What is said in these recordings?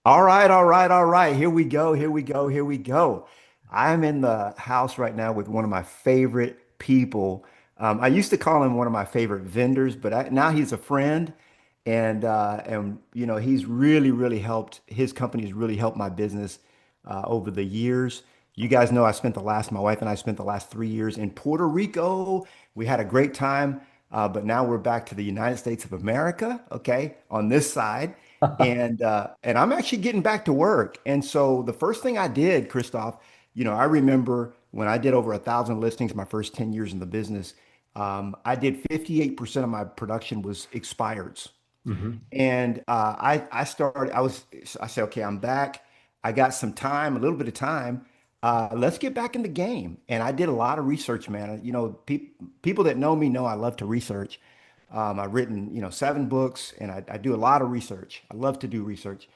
All right, all right, all right. Here we go. Here we go. Here we go. I'm in the house right now with one of my favorite people. I used to call him one of my favorite vendors, but now he's a friend, and he's really helped. His company's really helped my business over the years. You guys know my wife and I spent the last 3 years in Puerto Rico. We had a great time, but now we're back to the United States of America. Okay, on this side. And I'm actually getting back to work. And so the first thing I did, Christoph, I remember when I did over 1,000 listings my first 10 years in the business, I did 58% of my production was expireds. Mhm. And I said, okay, I'm back. I got some time, a little bit of time. Let's get back in the game. And I did a lot of research, man. People that know me know I love to research. I've written, 7 books, and I do a lot of research. I love to do research.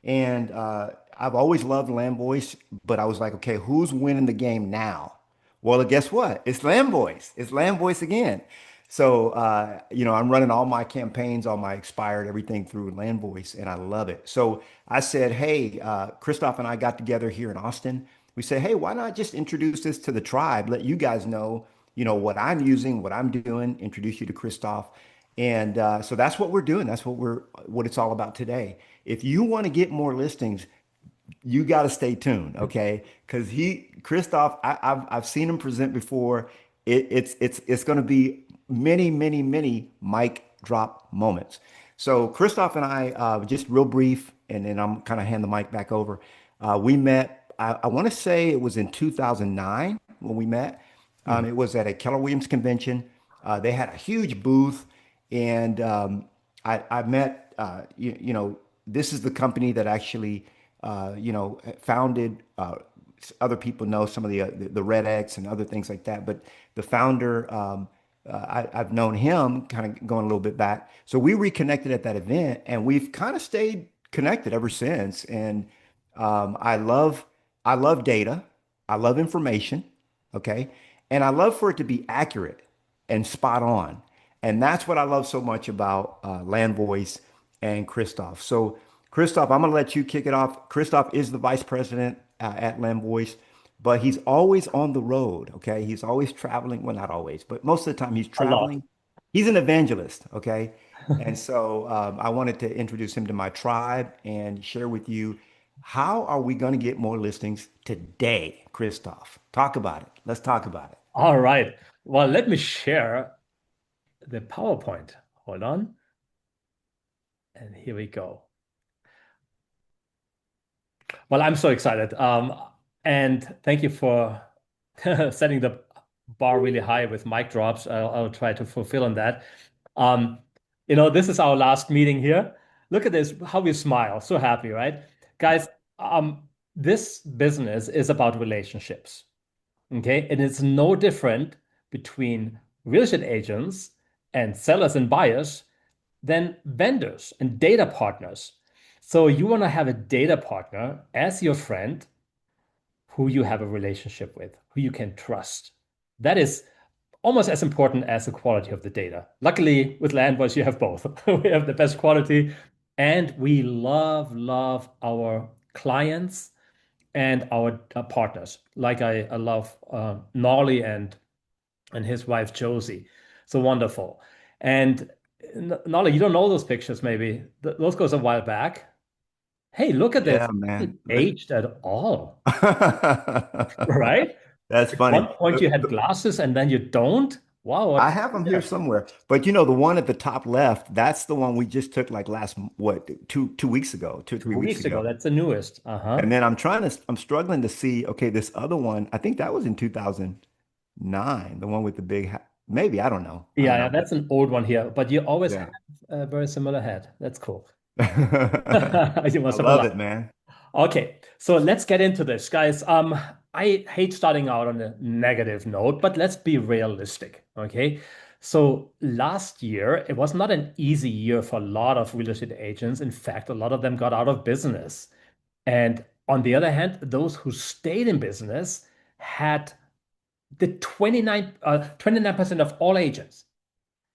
And I've always loved Land Voice, but I was like, okay, who's winning the game now? Well, guess what? It's Land Voice. It's Land Voice again. So, I'm running all my campaigns, all my expired, everything through Land Voice, and I love it. So I said, hey, Christoph and I got together here in Austin. We said, hey, why not just introduce this to the tribe? Let you guys know, what I'm using, what I'm doing, introduce you to Christoph. And so that's what we're doing. That's what it's all about today. If you want to get more listings, you got to stay tuned, okay? Because Christoph, I've seen him present before. It's going to be many mic drop moments. So Christoph and I, just real brief, and then I'm kind of hand the mic back over. We met. I want to say it was in 2009 when we met. Mhm. It was at a Keller Williams convention. They had a huge booth, and I met. This is the company that actually founded. Other people know some of the Red X and other things like that, but the founder, I've known him kind of going a little bit back. So we reconnected at that event, and we've kind of stayed connected ever since. And I love data, I love information, okay, and I love for it to be accurate and spot on. And that's what I love so much about Land Voice and Christoph. So, Christoph, I'm going to let you kick it off. Christoph is the vice president at Land Voice, but he's always on the road. Okay. He's always traveling. Well, not always, but most of the time he's A lot. traveling. He's an evangelist. Okay. And so I wanted to introduce him to my tribe and share with you how are we going to get more listings today, Christoph? Talk about it. Let's talk about it. All right. Well, let me share the PowerPoint. Hold on. And here we go. Well, I'm so excited. And thank you for setting the bar really high with mic drops. I'll try to fulfill on that. Um, this is our last meeting here. Look at this, how we smile. So happy, right? Guys, this business is about relationships. Okay. And it's no different between real estate agents and sellers and buyers than vendors and data partners. So you want to have a data partner as your friend who you have a relationship with, who you can trust. That is almost as important as the quality of the data. Luckily, with Landvoice, you have both. We have the best quality, and we love our clients and our partners. Like I love Nolly and his wife Josie. So wonderful. And Nolly, you don't know those pictures, maybe. Those goes a while back. Hey, look at this. Yeah, man. It aged at all, right? That's At one funny. point you had glasses and then you don't. Wow, what I happened have them here there? somewhere. But the one at the top left, that's the one we just took like what, 2 weeks ago, 2 or 3 Two weeks weeks ago. ago. That's the newest. Uh-huh. And then I'm struggling to see, okay, this other one, I think that was in 2009, the one with the big, maybe, I don't know. I don't Yeah, know. But that's an old one here, but you always have yeah. a very similar head. That's cool. You I must have a love lot. it, man. Okay, so let's get into this, guys. I hate starting out on a negative note, but let's be realistic, okay? So last year, it was not an easy year for a lot of real estate agents. In fact, a lot of them got out of business. And on the other hand, those who stayed in business had the 29% of all agents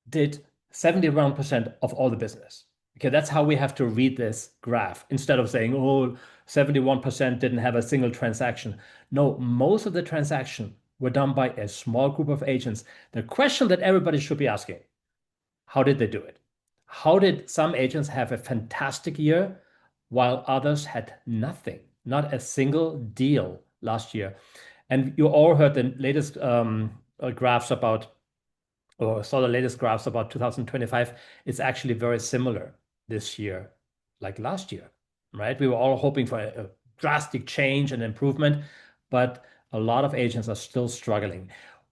did 71% of all the business. Okay, that's how we have to read this graph instead of saying, oh, 71% didn't have a single transaction. No, most of the transaction were done by a small group of agents. The question that everybody should be asking, how did they do it? How did some agents have a fantastic year while others had nothing, not a single deal last year? And you all heard the latest graphs about, or saw the latest graphs about 2025. It's actually very similar this year, like last year, right? We were all hoping for a drastic change and improvement, but a lot of agents are still struggling.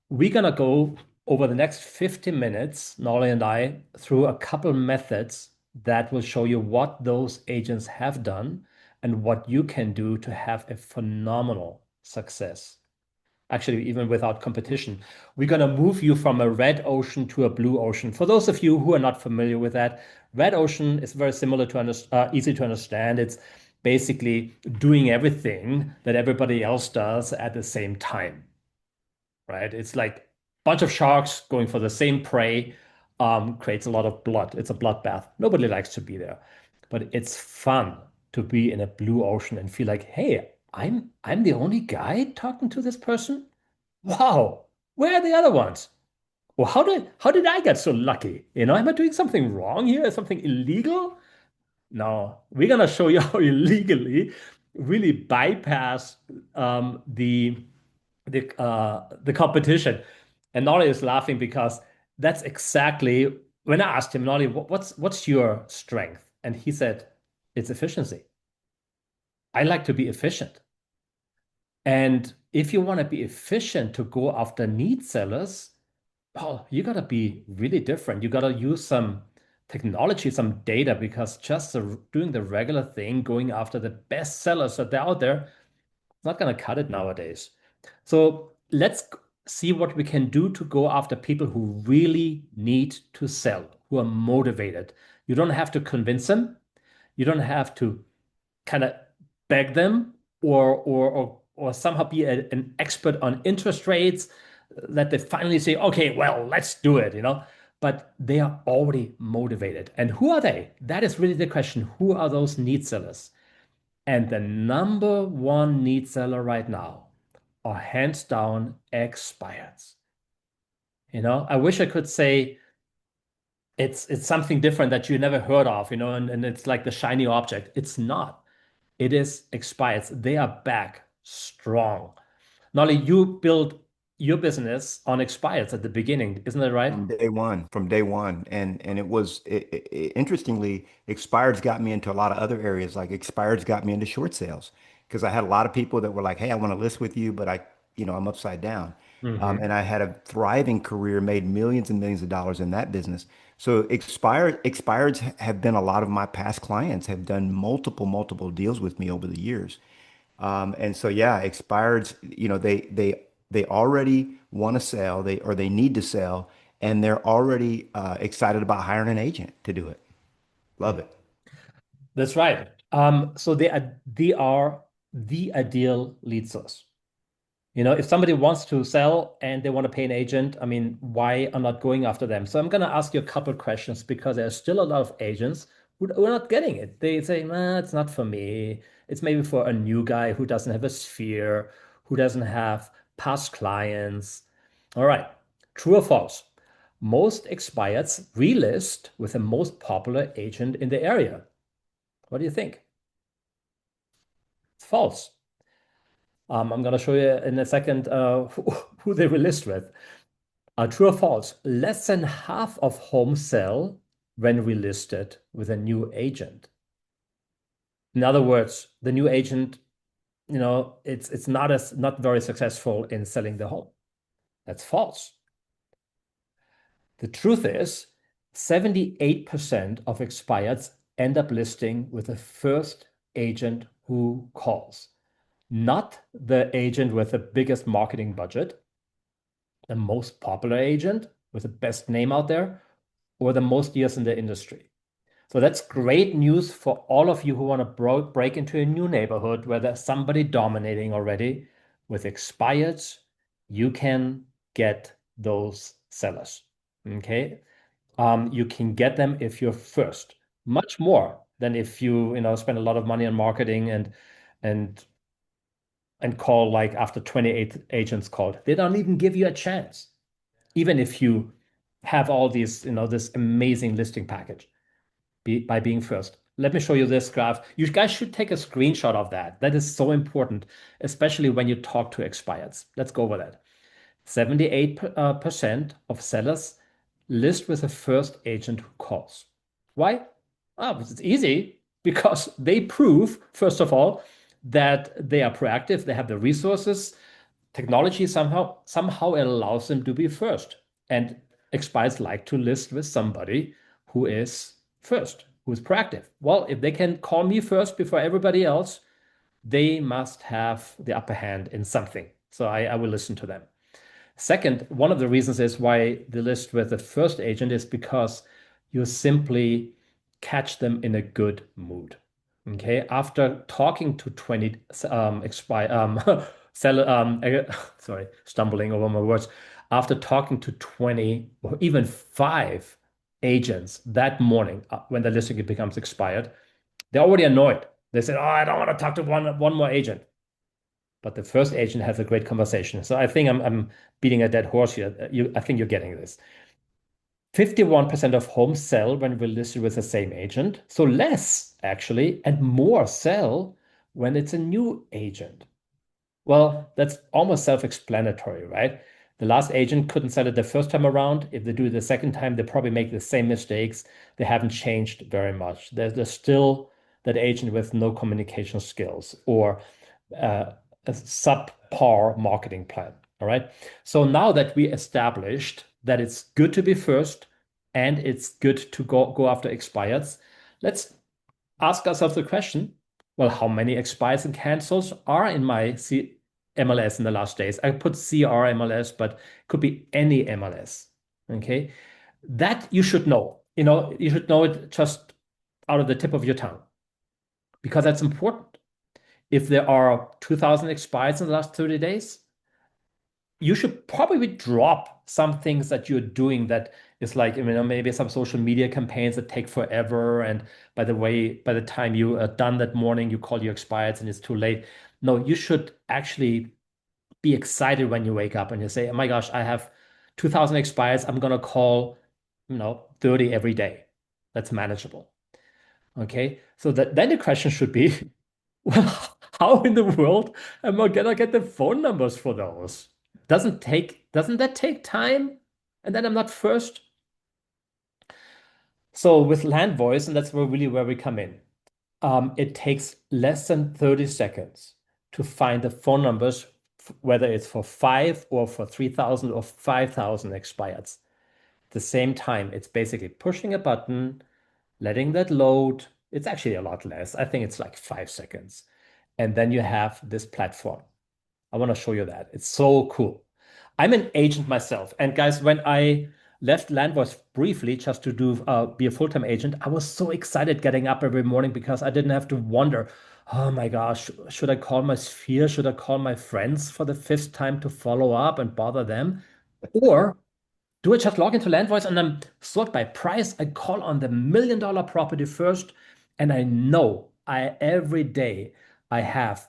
We're going to go over the next 50 minutes, Nolly and I, through a couple methods that will show you what those agents have done and what you can do to have a phenomenal success. Actually, even without competition. We're going to move you from a red ocean to a blue ocean. For those of you who are not familiar with that, red ocean is very similar to easy to understand. It's basically doing everything that everybody else does at the same time, right? It's like a bunch of sharks going for the same prey, creates a lot of blood. It's a bloodbath. Nobody likes to be there, but it's fun to be in a blue ocean and feel like, hey, I'm the only guy talking to this person. Wow, where are the other ones? Well, how did I get so lucky? Am I doing something wrong here? Something illegal? No, we're gonna show you how you legally really bypass the competition. And Nolly is laughing because that's exactly when I asked him, Nolly, what's your strength? And he said, it's efficiency. I like to be efficient. And if you want to be efficient to go after need sellers, well, you got to be really different. You got to use some technology, some data, because just doing the regular thing, going after the best sellers that are out there, it's not going to cut it nowadays. So let's see what we can do to go after people who really need to sell, who are motivated. You don't have to convince them. You don't have to kind of beg them or somehow be an expert on interest rates that they finally say, okay, well, let's do it. But they are already motivated. And who are they? That is really the question. Who are those need sellers? And the number one need seller right now are hands down expireds. I wish I could say it's something different that you never heard of, and it's like the shiny object. It's not. It is expireds. They are back strong. Nolly, you built your business on expireds at the beginning, isn't that right? From day one. And interestingly, expireds got me into a lot of other areas. Like expireds got me into short sales because I had a lot of people that were like, hey, I want to list with you, but I'm upside down. Hmm. And I had a thriving career, made millions and millions of dollars in that business. So expireds have been a lot of my past clients have done multiple deals with me over the years. And so yeah, expireds, they already want to sell, they need to sell, and they're already excited about hiring an agent to do it. Love it. That's right. So they are the ideal lead source. If somebody wants to sell and they want to pay an agent, I mean, why are not going after them? So I'm going to ask you a couple of questions because there's still a lot of agents who are not getting it. They say, nah, it's not for me. It's maybe for a new guy who doesn't have a sphere, who doesn't have past clients. All right, true or false? Most expireds relist with the most popular agent in the area. What do you think? It's false. I'm going to show you in a second who they relist with. True or false? Less than half of homes sell when relisted with a new agent. In other words, the new agent, it's not very successful in selling the home. That's false. The truth is, 78% of expireds end up listing with the first agent who calls, not the agent with the biggest marketing budget, the most popular agent with the best name out there, or the most years in the industry. So that's great news for all of you who want to break into a new neighborhood where there's somebody dominating already. With expireds, you can get those sellers. Okay. You can get them if you're first. much more than if you spend a lot of money on marketing and and call like after 28 agents called. They don't even give you a chance, even if you have all this amazing listing package by being first. Let me show you this graph. You guys should take a screenshot of that. That is so important, especially when you talk to expireds. Let's go over that. 78% of sellers list with the first agent who calls. Why? Oh, it's easy because they prove, first of all, that they are proactive, they have the resources, technology somehow allows them to be first. And expats like to list with somebody who is first, who is proactive. Well, if they can call me first before everybody else, they must have the upper hand in something. So I will listen to them. Second, one of the reasons is why the list with the first agent is because you simply catch them in a good mood. Okay, after talking to 20 sell, sorry, stumbling over my words. After talking to 20 or even five agents that morning when the listing becomes expired, they're already annoyed. They said, "Oh, I don't want to talk to one more agent." But the first agent has a great conversation. So I think I'm beating a dead horse here. I think you're getting this. 51% of homes sell when we're listed with the same agent. So less actually, and more sell when it's a new agent. Well, that's almost self-explanatory, right? The last agent couldn't sell it the first time around. If they do it the second time, they probably make the same mistakes. They haven't changed very much. There's still that agent with no communication skills or a subpar marketing plan. All right. So now that we established that it's good to be first and it's good to go after expireds, let's ask ourselves the question, well, how many expires and cancels are in my MLS in the last days? I put CR MLS, but it could be any MLS. Okay. That you should know. You should know it just out of the tip of your tongue because that's important. If there are 2,000 expires in the last 30 days, you should probably drop some things that you're doing that is like, maybe some social media campaigns that take forever. And by the way, by the time you are done that morning, you call your expires and it's too late. No, you should actually be excited when you wake up and you say, oh my gosh, I have 2,000 expires. I'm going to call, 30 every day. That's manageable. Okay. So then the question should be, well, how in the world am I gonna get the phone numbers for those? Doesn't that take time? And then I'm not first. So with land voice, and that's really where we come in. It takes less than 30 seconds to find the phone numbers, whether it's for 5 or for 3,000 or 5,000 expireds. At the same time, it's basically pushing a button, letting that load. It's actually a lot less. I think it's like 5 seconds. And then you have this platform. I want to show you that. It's so cool. I'm an agent myself. And guys, when I left Landvoice briefly just to be a full-time agent, I was so excited getting up every morning because I didn't have to wonder, oh my gosh, should I call my sphere? Should I call my friends for the fifth time to follow up and bother them? Or do I just log into Landvoice and then sort by price? I call on the $1 million property first, and I know every day I have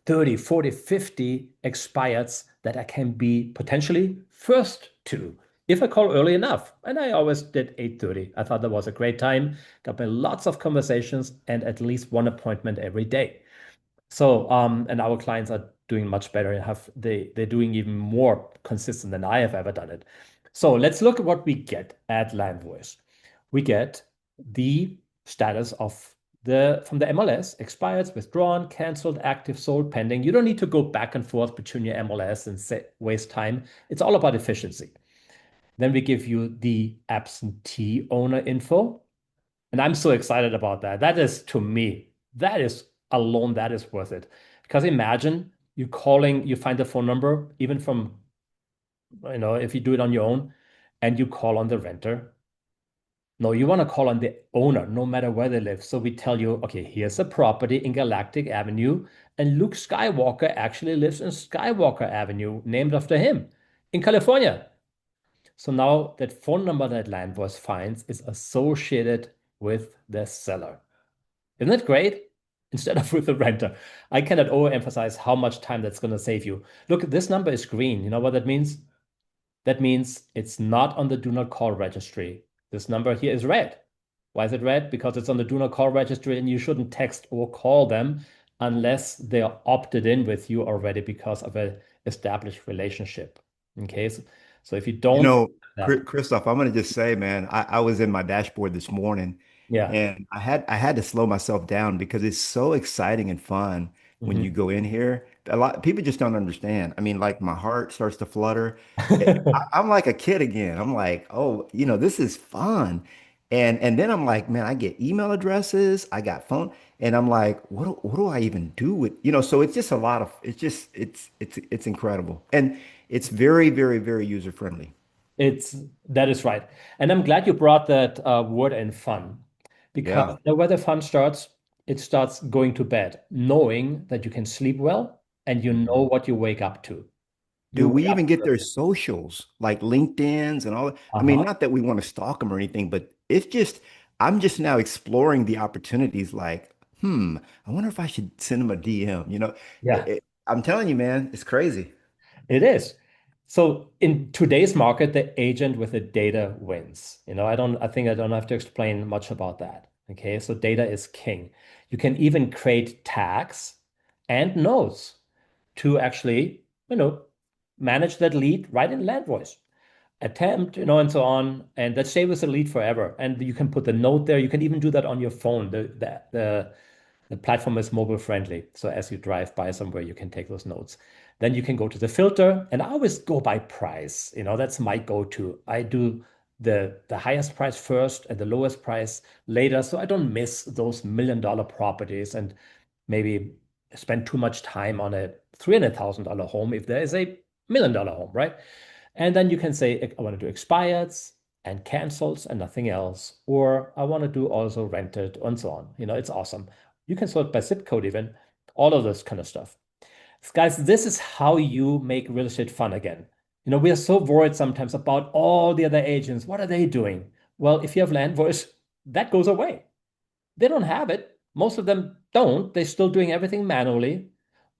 30, 40, 50 expireds that I can be potentially first to if I call early enough. And I always did 8:30. I thought that was a great time. Got me lots of conversations and at least one appointment every day. So, and our clients are doing much better and they're doing even more consistent than I have ever done it. So let's look at what we get at Landvoice. We get the status of from the MLS, expired, withdrawn, canceled, active, sold, pending. You don't need to go back and forth between your MLS and waste time. It's all about efficiency. Then we give you the absentee owner info. And I'm so excited about that. That is, to me, that is alone, that is worth it. Because imagine you find the phone number, even from, if you do it on your own, and you call on the renter. No, you want to call on the owner, no matter where they live. So we tell you, okay, here's a property in Galactic Avenue, and Luke Skywalker actually lives in Skywalker Avenue, named after him in California. So now that phone number that Landvoice finds is associated with the seller. Isn't that great? Instead of with the renter. I cannot overemphasize how much time that's going to save you. Look, this number is green. You know what that means? That means it's not on the do not call registry. This number here is red. Why is it red? Because it's on the do not call registry and you shouldn't text or call them unless they're opted in with you already because of an established relationship. Okay. So if you You don't, know, that, Christoph, I'm gonna just say, man, I was in my dashboard this morning yeah. and I had to slow myself down because it's so exciting and fun when you Mhm. go in here. A lot people just don't understand. I mean, like my heart starts to flutter. I'm like a kid again. I'm like, oh, this is fun. And then I'm like, man, I get email addresses, I got phone, and I'm like, what do I even do with, so it's just a lot of it's incredible. And it's very, very, very user friendly. It's that is right. And I'm glad you brought that word in fun because Yeah. where the fun starts, it starts going to bed, knowing that you can sleep well and you know Mhm. what you wake up to. You Do we wake up even to get their the, socials, like LinkedIn's and all that? I mean, uh-huh. not that we want to stalk them or anything, but I'm just now exploring the opportunities like, I wonder if I should send them a DM, Yeah. I'm telling you, man, it's crazy. It is. So in today's market, the agent with the data wins. I think I don't have to explain much about that. Okay. So data is king. You can even create tags and nodes to actually, manage that lead right in land voice. Attempt, and so on. And that stay with the lead forever. And you can put the note there. You can even do that on your phone. The platform is mobile friendly. So as you drive by somewhere, you can take those notes. Then you can go to the filter. And I always go by price. That's my go-to. I do the highest price first and the lowest price later. So I don't miss those $1 million properties and maybe spend too much time on a $300,000 home if there is a $1 million home, right? And then you can say, I want to do expireds and cancels and nothing else. Or I want to do also rented and so on. It's awesome. You can sort by zip code even, all of this kind of stuff. Guys, this is how you make real estate fun again. We are so worried sometimes about all the other agents. What are they doing? Well, if you have land voice, that goes away. They don't have it. Most of them don't. They're still doing everything manually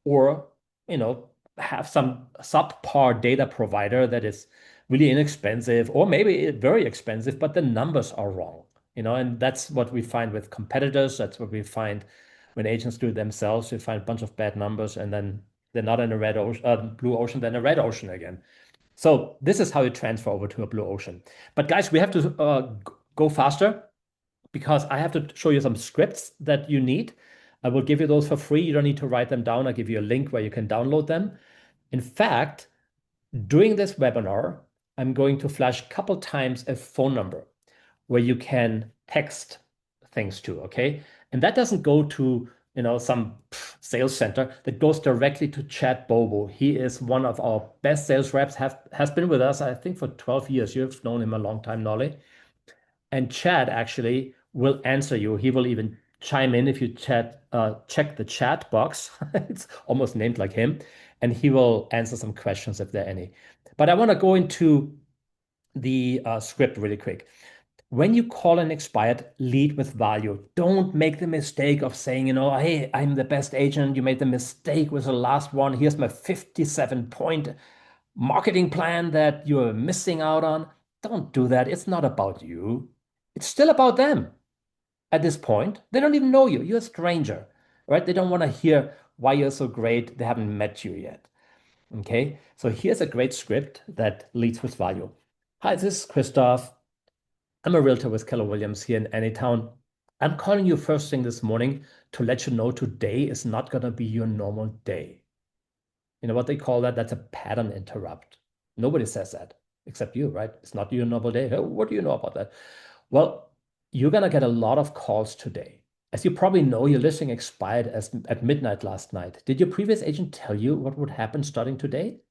or, you know, have some subpar data provider that is really inexpensive or maybe very expensive, but the numbers are wrong. And that's what we find with competitors. That's what we find when agents do it themselves. You find a bunch of bad numbers and then they're not in a red ocean, blue ocean, then a red ocean again. So this is how you transfer over to a blue ocean. But guys, we have to go faster because I have to show you some scripts that you need. I will give you those for free. You don't need to write them down. I'll give you a link where you can download them. In fact, during this webinar, I'm going to flash a couple times a phone number where you can text things to, okay? And that doesn't go to, some sales center. That goes directly to Chad Bobo. He is one of our best sales reps, has been with us, I think, for 12 years. You've known him a long time, Nolly. And Chad actually will answer you. He will even chime in if you check the chat box. It's almost named like him, and he will answer some questions if there are any. But I want to go into the script really quick. When you call an expired, lead with value. Don't make the mistake of saying, hey, I'm the best agent. You made the mistake with the last one. Here's my 57-point marketing plan that you're missing out on. Don't do that. It's not about you. It's still about them at this point. They don't even know you. You're a stranger, right? They don't want to hear why you're so great. They haven't met you yet. Okay. So here's a great script that leads with value. Hi, this is Christoph. I'm a realtor with Keller Williams here in Anytown. I'm calling you first thing this morning to let you know today is not going to be your normal day. You know what they call that? That's a pattern interrupt. Nobody says that except you, right? It's not your normal day. Oh, what do you know about that? Well, you're going to get a lot of calls today. As you probably know, your listing expired at midnight last night. Did your previous agent tell you what would happen starting today?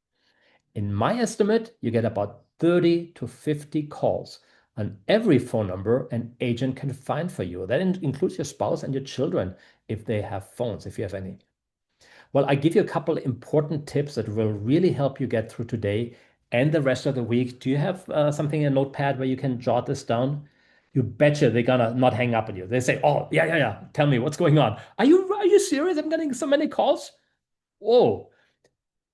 In my estimate, you get about 30 to 50 calls on every phone number an agent can find for you. That includes your spouse and your children if they have phones, if you have any. Well, I give you a couple important tips that will really help you get through today and the rest of the week. Do you have something in a notepad where you can jot this down? you betcha they're gonna not hang up on you. They say, "Oh, yeah, yeah, yeah. Tell me what's going on. Are you serious? I'm getting so many calls." Whoa.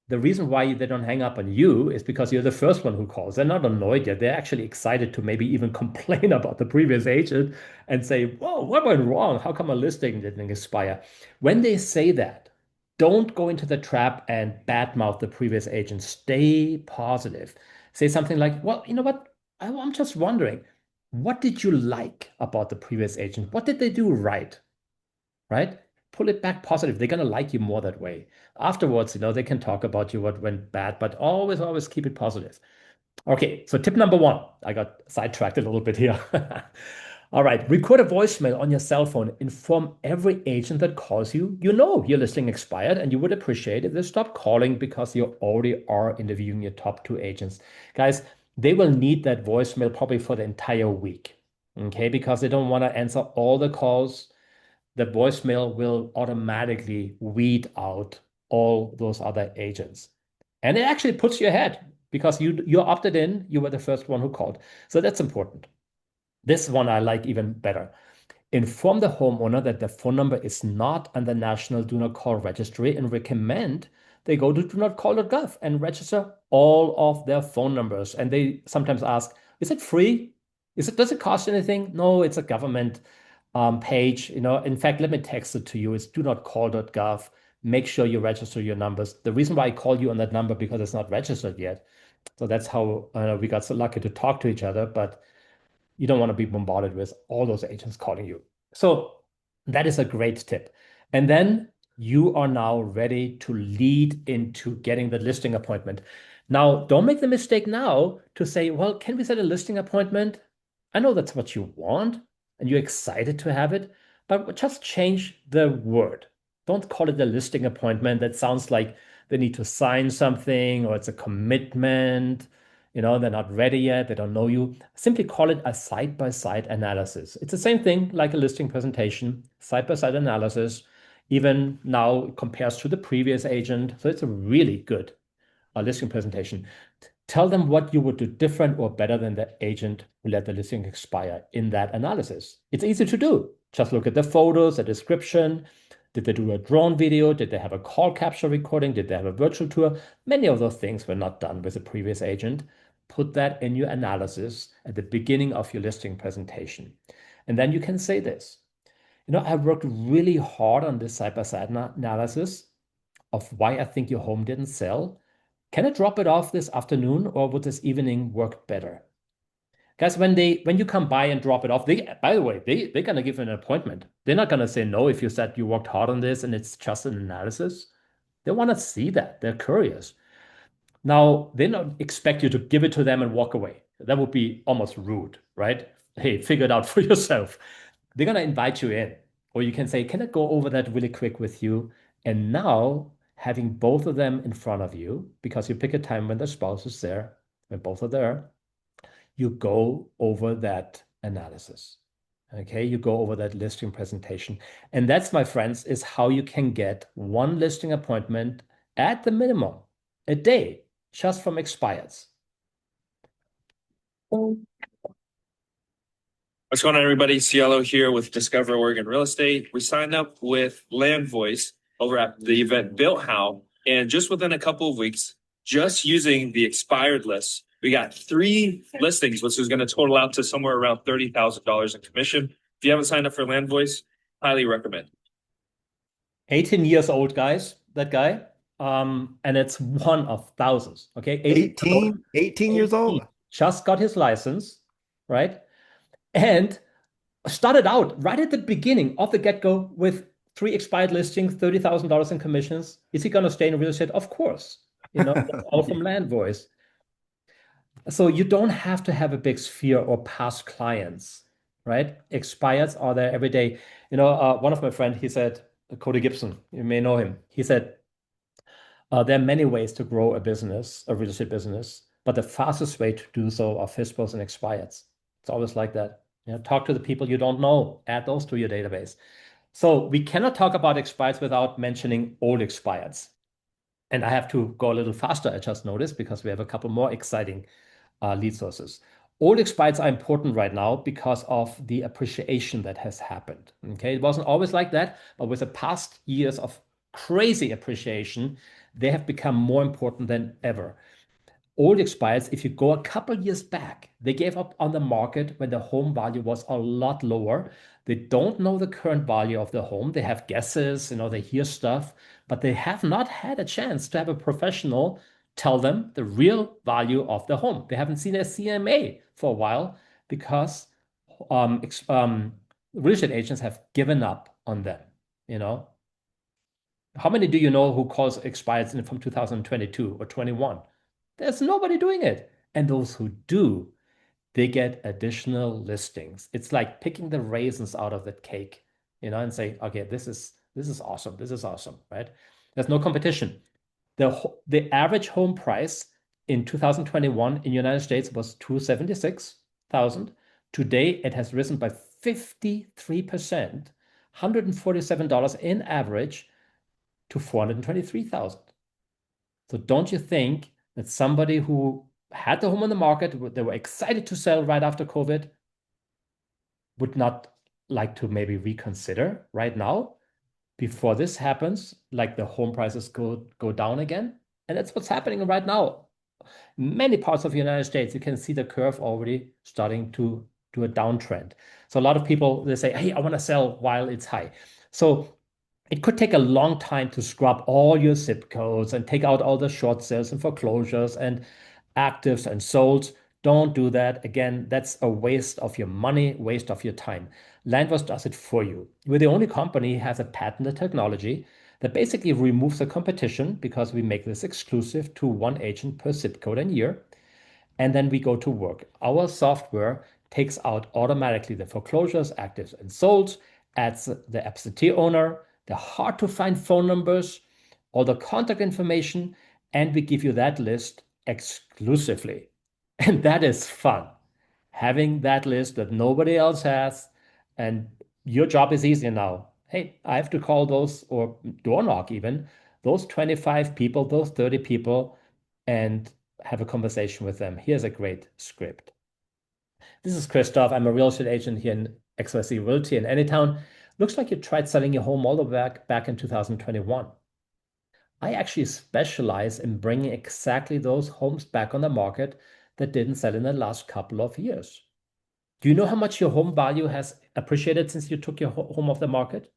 The reason why they don't hang up on you is because you're the first one who calls. They're not annoyed yet. They're actually excited to maybe even complain about the previous agent and say, "Whoa, what went wrong? How come a listing didn't expire?" When they say that, don't go into the trap and badmouth the previous agent. Stay positive. Say something like, "Well, you know what? I'm just wondering, what did you like about the previous agent? What did they do right?" Right? Pull it back positive. They're gonna like you more that way. Afterwards, they can talk about you what went bad, but always, always keep it positive. Okay, so tip number one. I got sidetracked a little bit here. All right, record a voicemail on your cell phone. Inform every agent that calls you. You know your listing expired, and you would appreciate if they stop calling because you already are interviewing your top two agents. Guys, they will need that voicemail probably for the entire week. Okay, because they don't want to answer all the calls. The voicemail will automatically weed out all those other agents. And it actually puts you ahead because you're opted in, you were the first one who called. So that's important. This one I like even better. Inform the homeowner that their phone number is not on the National Do Not Call Registry and recommend they go to donotcall.gov and register all of their phone numbers. And they sometimes ask, is it free? Does it cost anything? No, it's a government page. In fact, let me text it to you. It's donotcall.gov. Make sure you register your numbers. The reason why I call you on that number because it's not registered yet. So that's how we got so lucky to talk to each other. But you don't want to be bombarded with all those agents calling you. So that is a great tip. And then you are now ready to lead into getting the listing appointment. Now, don't make the mistake now to say, well, can we set a listing appointment? I know that's what you want and you're excited to have it, but just change the word. Don't call it a listing appointment. That sounds like they need to sign something or it's a commitment. They're not ready yet. They don't know you. Simply call it a side-by-side analysis. It's the same thing like a listing presentation, side-by-side analysis. Even now it compares to the previous agent. So it's a really good listing presentation. Tell them what you would do different or better than the agent who let the listing expire in that analysis. It's easy to do. Just look at the photos, the description. Did they do a drone video? Did they have a call capture recording? Did they have a virtual tour? Many of those things were not done with the previous agent. Put that in your analysis at the beginning of your listing presentation. And then you can say this. I worked really hard on this side-by-side analysis of why I think your home didn't sell. Can I drop it off this afternoon or would this evening work better? Guys, when you come by and drop it off, by the way, they're gonna give you an appointment. They're not gonna say no if you said you worked hard on this and it's just an analysis. They want to see that. They're curious. Now, they don't expect you to give it to them and walk away. That would be almost rude, right? Hey, figure it out for yourself. They're gonna invite you in. Or you can say, can I go over that really quick with you? And now having both of them in front of you, because you pick a time when the spouse is there, when both are there, you go over that analysis. Okay, you go over that listing presentation. And that's, my friends, is how you can get one listing appointment at the minimum a day just from expireds. What's going on, everybody? Cielo here with Discover Oregon Real Estate. We signed up with Land Voice over at the event Built How, and just within a couple of weeks, just using the expired list, we got 3 listings, which is going to total out to somewhere around $30,000 in commission. If you haven't signed up for Land Voice, highly recommend. 18 years old, guys, that guy. And it's one of thousands. Okay. 18 years old. Just got his license, right? And started out right at the beginning of the get-go with 3 expired listings, $30,000 in commissions. Is he going to stay in real estate? Of course. All from Land Voice. So you don't have to have a big sphere or past clients, right? Expireds are there every day. One of my friends, he said, Cody Gibson, you may know him. He said, there are many ways to grow a business, a real estate business, but the fastest way to do so are FISBOs and expireds. It's always like that. Talk to the people you don't know, add those to your database. So we cannot talk about expireds without mentioning old expireds. And I have to go a little faster, I just noticed, because we have a couple more exciting lead sources. Old expires are important right now because of the appreciation that has happened. Okay, it wasn't always like that, but with the past years of crazy appreciation, they have become more important than ever. Old expires, if you go a couple years back, they gave up on the market when the home value was a lot lower. They don't know the current value of the home. They have guesses, they hear stuff, but they have not had a chance to have a professional tell them the real value of the home. They haven't seen a CMA for a while because real estate agents have given up on them, you know. How many do you know who calls expires from 2022 or 21? There's nobody doing it. And those who do, they get additional listings. It's like picking the raisins out of the cake, and say, okay, this is awesome. This is awesome, right? There's no competition. The average home price in 2021 in the United States was 276,000. Today it has risen by 53%, $147 in average to 423,000. So don't you think that somebody who had the home on the market, they were excited to sell right after COVID, would not like to maybe reconsider right now before this happens, like the home prices go down again? And that's what's happening right now. Many parts of the United States, you can see the curve already starting to do a downtrend. So a lot of people, they say, hey, I want to sell while it's high. So it could take a long time to scrub all your zip codes and take out all the short sales and foreclosures and actives and solds. Don't do that. Again, that's a waste of your money, waste of your time. Landverse does it for you. We're the only company who has a patented technology that basically removes the competition because we make this exclusive to one agent per zip code and year. And then we go to work. Our software takes out automatically the foreclosures, actives, and solds, adds the absentee owner, the hard to find phone numbers, all the contact information, and we give you that list exclusively. And that is fun. Having that list that nobody else has, and your job is easy now. Hey, I have to call those, or door knock even, those 25 people, those 30 people, and have a conversation with them. Here's a great script. This is Christoph. I'm a real estate agent here in XYZ Realty in Anytown. Looks like you tried selling your home all the way back in 2021. I actually specialize in bringing exactly those homes back on the market that didn't sell in the last couple of years. Do you know how much your home value has appreciated since you took your home off the market?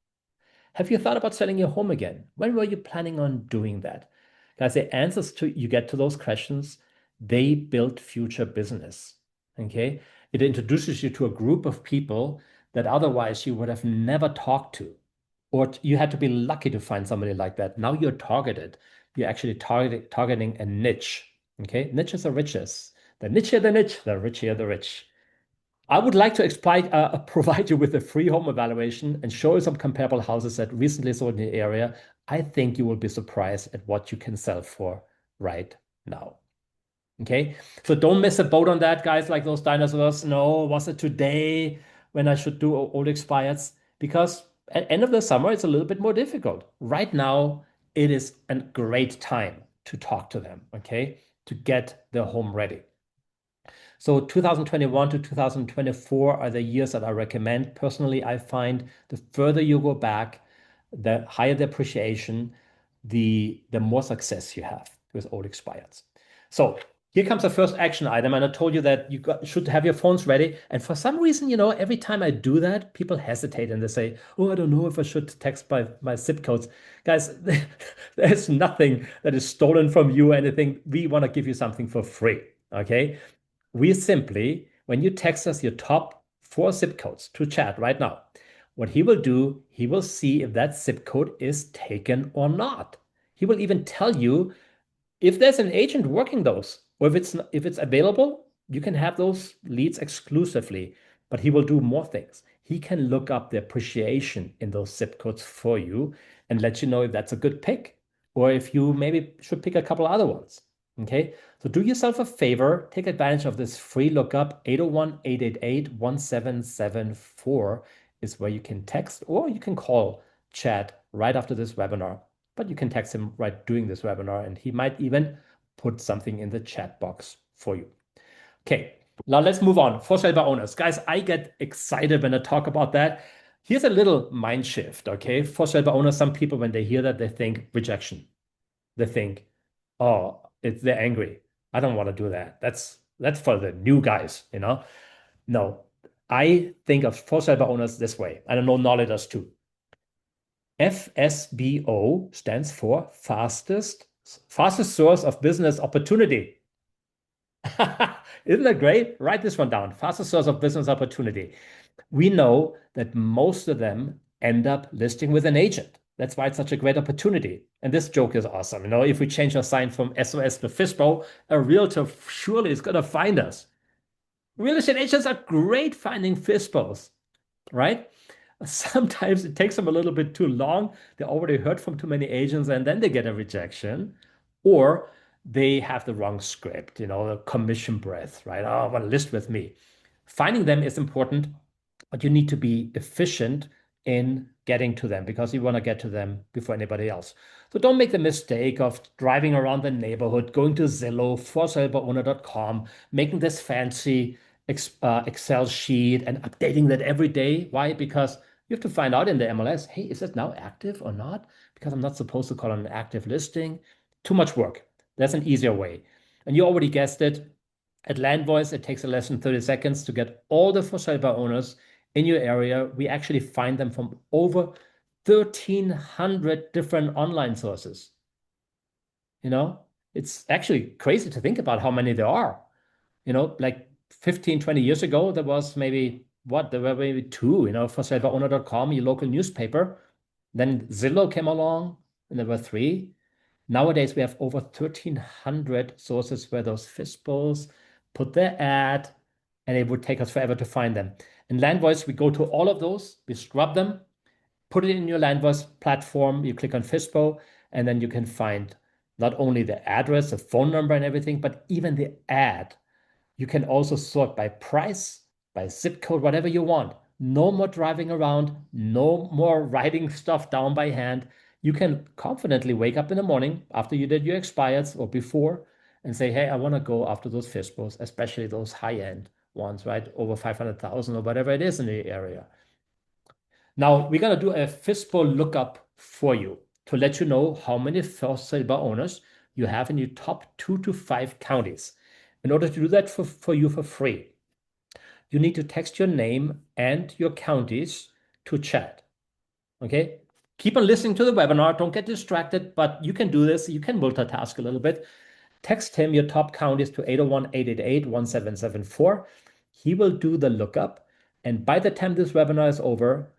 Have you thought about selling your home again? When were you planning on doing that? Guys, the answers you get to those questions, they build future business. Okay? It introduces you to a group of people that otherwise you would have never talked to. Or you had to be lucky to find somebody like that. Now you're targeted. You're actually targeting a niche. Okay? Niches are riches. The nichier the niche, the richer the rich. I would like to provide you with a free home evaluation and show you some comparable houses that recently sold in the area. I think you will be surprised at what you can sell for right now. Okay, so don't miss a boat on that, guys, like those dinosaurs. No, was it today when I should do old expireds? Because at end of the summer, it's a little bit more difficult. Right now, it is a great time to talk to them, okay, to get their home ready. So 2021 to 2024 are the years that I recommend. Personally, I find the further you go back, the higher the appreciation, the more success you have with old expireds. So here comes the first action item. And I told you that you should have your phones ready. And for some reason, every time I do that, people hesitate and they say, oh, I don't know if I should text my zip codes. Guys, there's nothing that is stolen from you, anything. We want to give you something for free. Okay. We simply, when you text us your top 4 zip codes to chat right now, what he will do, he will see if that zip code is taken or not. He will even tell you if there's an agent working those, or if it's available, you can have those leads exclusively, but he will do more things. He can look up the appreciation in those zip codes for you and let you know if that's a good pick, or if you maybe should pick a couple other ones. Okay, so do yourself a favor, take advantage of this free lookup. 801-888-1774 is where you can text, or you can call chat right after this webinar. But you can text him right during this webinar, and he might even put something in the chat box for you. Okay, Now let's move on. For sale by owners. Guys, I get excited when I talk about that. Here's a little mind shift, okay? For sale by owners, some people, when they hear that, they think rejection. They think, oh, they're angry. I don't want to do that. That's for the new guys, you know? No, I think of for sale by owners this way. I don't know, Nolly does too. FSBO stands for fastest source of business opportunity. Isn't that great? Write this one down. Fastest source of business opportunity. We know that most of them end up listing with an agent. That's why it's such a great opportunity. And this joke is awesome. You know, if we change our sign from SOS to FISBO, a realtor surely is going to find us. Real estate agents are great finding FISBOs, right? Sometimes it takes them a little bit too long. They already heard from too many agents and then they get a rejection, or they have the wrong script, you know, the commission breath, right? Oh, I want to list with me. Finding them is important, but you need to be efficient in getting to them because you want to get to them before anybody else. So don't make the mistake of driving around the neighborhood, going to Zillow, forsalebyowner.com, making this fancy Excel sheet and updating that every day. Why? Because you have to find out in the MLS, hey, is it now active or not? Because I'm not supposed to call it an active listing. Too much work. That's an easier way. And you already guessed it. At LandVoice, it takes less than 30 seconds to get all the for sale by owners in your area. We actually find them from over 1,300 different online sources. You know, it's actually crazy to think about how many there are. You know, like 15, 20 years ago, there was maybe what? There were maybe two, you know, for salebyowner.com, your local newspaper. Then Zillow came along and there were three. Nowadays, we have over 1,300 sources where those FISBOs put their ad, and it would take us forever to find them. In LandVoice, we go to all of those, we scrub them, put it in your LandVoice platform, you click on FISBO, and then you can find not only the address, the phone number, and everything, but even the ad. You can also sort by price, by zip code, whatever you want. No more driving around, no more writing stuff down by hand. You can confidently wake up in the morning after you did your expireds or before and say, hey, I want to go after those FISBOs, especially those high-end ones, right? Over 500,000 or whatever it is in the area. Now, we're going to do a FISBO lookup for you to let you know how many for sale by owners you have in your top 2 to 5 counties. In order to do that for you for free, you need to text your name and your counties to chat. Okay? Keep on listening to the webinar. Don't get distracted, but you can do this. You can multitask a little bit. Text him your top counties to 801-888-1774. He will do the lookup. And by the time this webinar is over,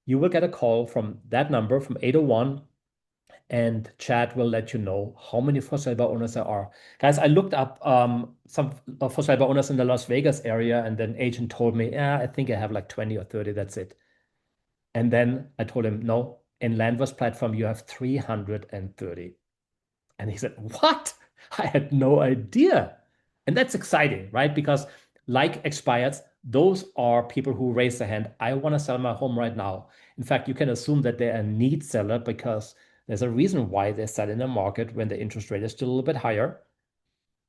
you will get a call from that number from 801, and Chad will let you know how many for sale by owners there are. Guys, I looked up some for sale by owners in the Las Vegas area, and then agent told me, yeah, I think I have like 20 or 30, that's it. And then I told him, no, in LandVoice platform, you have 330. And he said, what? I had no idea. And that's exciting, right? Because like expireds, those are people who raise their hand. I want to sell my home right now. In fact, you can assume that they're a need seller because there's a reason why they sell in the market when the interest rate is still a little bit higher.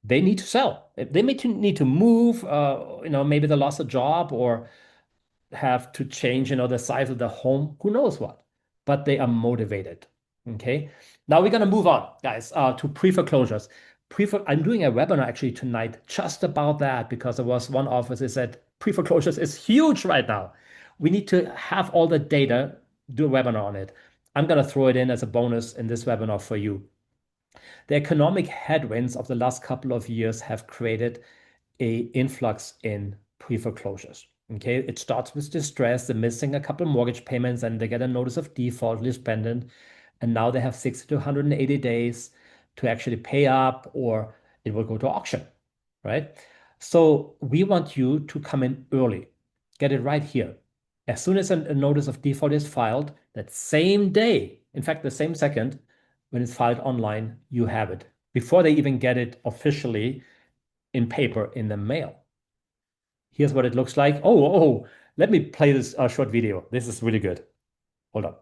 They need to sell. They may need to move, you know, maybe they lost a job or have to change, you know, the size of the home, who knows what, but they are motivated. Okay. Now we're going to move on, guys, to pre-foreclosures. I'm doing a webinar actually tonight just about that because there was one office that said pre-foreclosures is huge right now. We need to have all the data, do a webinar on it. I'm going to throw it in as a bonus in this webinar for you. The economic headwinds of the last couple of years have created a influx in pre-foreclosures. Okay, it starts with distress, they're missing a couple mortgage payments and they get a notice of default, list pending, and now they have 60 to 180 days to actually pay up or it will go to auction, right? So we want you to come in early, get it right here. As soon as a notice of default is filed, that same day, in fact, the same second, when it's filed online, you have it before they even get it officially in paper in the mail. Here's what it looks like. Oh, let me play this short video. This is really good. Hold on.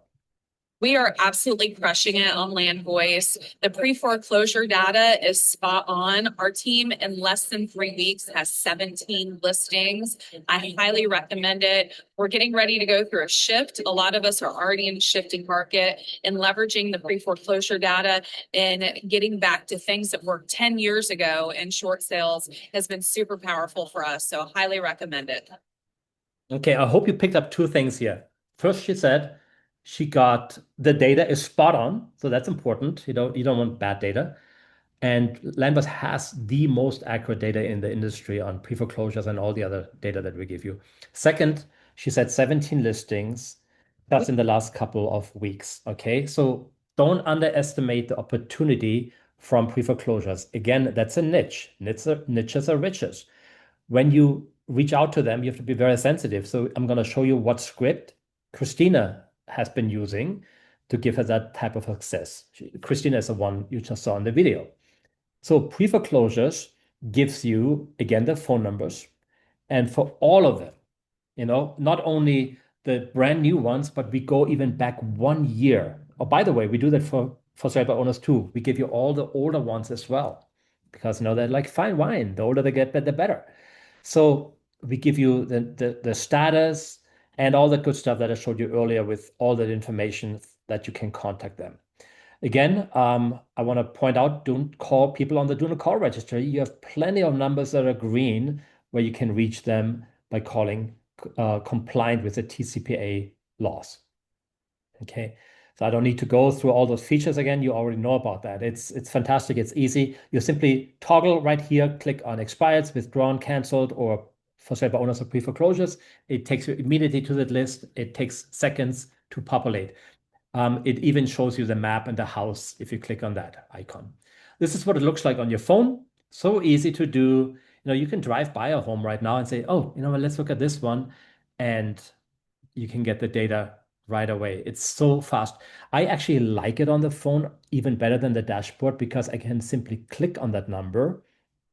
We are absolutely crushing it on Land Voice. The pre-foreclosure data is spot on. Our team in less than 3 weeks has 17 listings. I highly recommend it. We're getting ready to go through a shift. A lot of us are already in a shifting market, and leveraging the pre-foreclosure data and getting back to things that worked 10 years ago in short sales has been super powerful for us. So highly recommend it. Okay, I hope you picked up two things here. First, she said she got the data is spot on, so that's important. You don't want bad data. And Landverse has the most accurate data in the industry on pre-foreclosures and all the other data that we give you. Second, she said 17 listings just in the last couple of weeks. Okay, so don't underestimate the opportunity from pre-foreclosures. Again, that's a niche. Niches are riches. When you reach out to them, you have to be very sensitive. So I'm going to show you what script Christina has been using to give her that type of success. Christina is the one you just saw in the video. So pre-foreclosures gives you, again, the phone numbers. And for all of them, not only the brand new ones, but we go even back 1 year. Oh, by the way, we do that for sale by owners too. We give you all the older ones as well, because they're like fine wine. The older they get, the better. So we give you the status and all the good stuff that I showed you earlier with all that information that you can contact them. Again, I want to point out, don't call people on the do not call register. You have plenty of numbers that are green where you can reach them by calling compliant with the TCPA laws. Okay, so I don't need to go through all those features again. You already know about that. It's fantastic. It's easy. You simply toggle right here, click on expired, withdrawn, canceled, or for sale by owners or pre-foreclosures. It takes you immediately to that list. It takes seconds to populate. It even shows you the map and the house if you click on that icon. This is what it looks like on your phone. So easy to do. You can drive by a home right now and say, oh, let's look at this one. And you can get the data right away. It's so fast. I actually like it on the phone even better than the dashboard because I can simply click on that number